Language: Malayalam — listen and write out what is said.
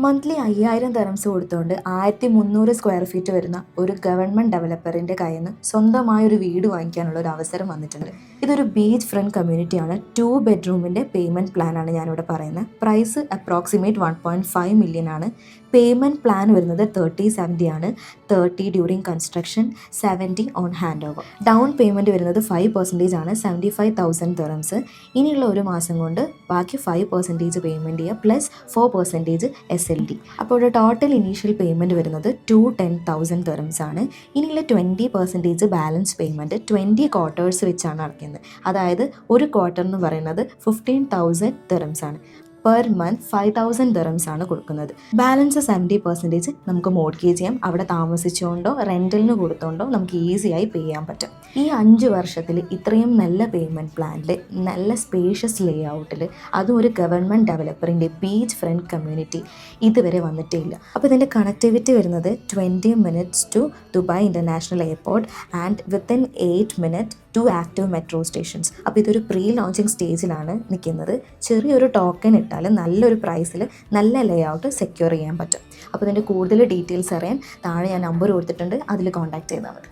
മന്ത്ലി 5000 തെറംസ് കൊടുത്തുകൊണ്ട് 1300 സ്ക്വയർ ഫീറ്റ് വരുന്ന ഒരു ഗവൺമെൻറ് ഡെവലപ്പറിൻ്റെ കയ്യിൽ നിന്ന് സ്വന്തമായൊരു വീട് വാങ്ങിക്കാനുള്ള ഒരു അവസരം വന്നിട്ടുണ്ട്. ഇതൊരു ബീച്ച് ഫ്രണ്ട് കമ്മ്യൂണിറ്റിയാണ്. 2 ബെഡ്റൂമിൻ്റെ പേയ്മെൻറ്റ് പ്ലാനാണ് ഞാനിവിടെ പറയുന്നത്. പ്രൈസ് അപ്രോക്സിമേറ്റ് 1.5 മില്യൺ ആണ്. പേയ്മെൻറ്റ് പ്ലാൻ വരുന്നത് 30/70 ആണ്. 30 during construction, 70 on hand over. Down payment വരുന്നത് 5% ആണ്, 75,000 തെറംസ്. ഇനിയുള്ള ഒരു മാസം കൊണ്ട് ബാക്കി 5% പേയ്മെൻറ്റ് ചെയ്യുക, പ്ലസ് 4% SLD. അപ്പോൾ ടോട്ടൽ ഇനീഷ്യൽ പേയ്മെൻറ്റ് വരുന്നത് 210,000 തെറംസ് ആണ്. ഇനിയുള്ള 20% ബാലൻസ് പേയ്മെൻറ്റ് 20 ക്വാർട്ടേഴ്സ് വെച്ചാണ് അടയ്ക്കുന്നത്. അതായത് ഒരു ക്വാർട്ടർ എന്ന് പറയുന്നത് 15,000 തെറംസ് ആണ്. പെർ മന്ത് 5,000 ദിറംസ് ആണ് കൊടുക്കുന്നത്. ബാലൻസ് 70% നമുക്ക് മോർഗേജ് ചെയ്യാം. അവിടെ താമസിച്ചുകൊണ്ടോ റെൻറ്റലിന് കൊടുത്തോണ്ടോ നമുക്ക് ഈസിയായി പേ ചെയ്യാൻ പറ്റും. ഈ 5 വർഷത്തിൽ ഇത്രയും നല്ല പേയ്മെൻറ്റ് പ്ലാനിൽ, നല്ല സ്പേഷ്യസ് ലേ ഔട്ടിൽ, അതും ഒരു ഗവൺമെൻറ് ഡെവലപ്പറിൻ്റെ ബീച്ച് ഫ്രണ്ട് കമ്മ്യൂണിറ്റി ഇതുവരെ വന്നിട്ടേ ഇല്ല. അപ്പോൾ ഇതിൻ്റെ കണക്ടിവിറ്റി വരുന്നത് 20 minutes to Dubai international airport and within 8 minutes 2 active metro stations. അപ്പോൾ ഇതൊരു പ്രീ ലോഞ്ചിങ് സ്റ്റേജിലാണ് നിൽക്കുന്നത്. ചെറിയൊരു ടോക്കൺ ഇട്ടാൽ നല്ലൊരു പ്രൈസിൽ നല്ല ലേ ഔട്ട് സെക്യൂർ ചെയ്യാൻ പറ്റും. അപ്പോൾ ഇതിൻ്റെ കൂടുതൽ ഡീറ്റെയിൽസ് അറിയാൻ താഴെ ഞാൻ നമ്പർ കൊടുത്തിട്ടുണ്ട്, അതിൽ കോൺടാക്ട് ചെയ്താൽ മതി.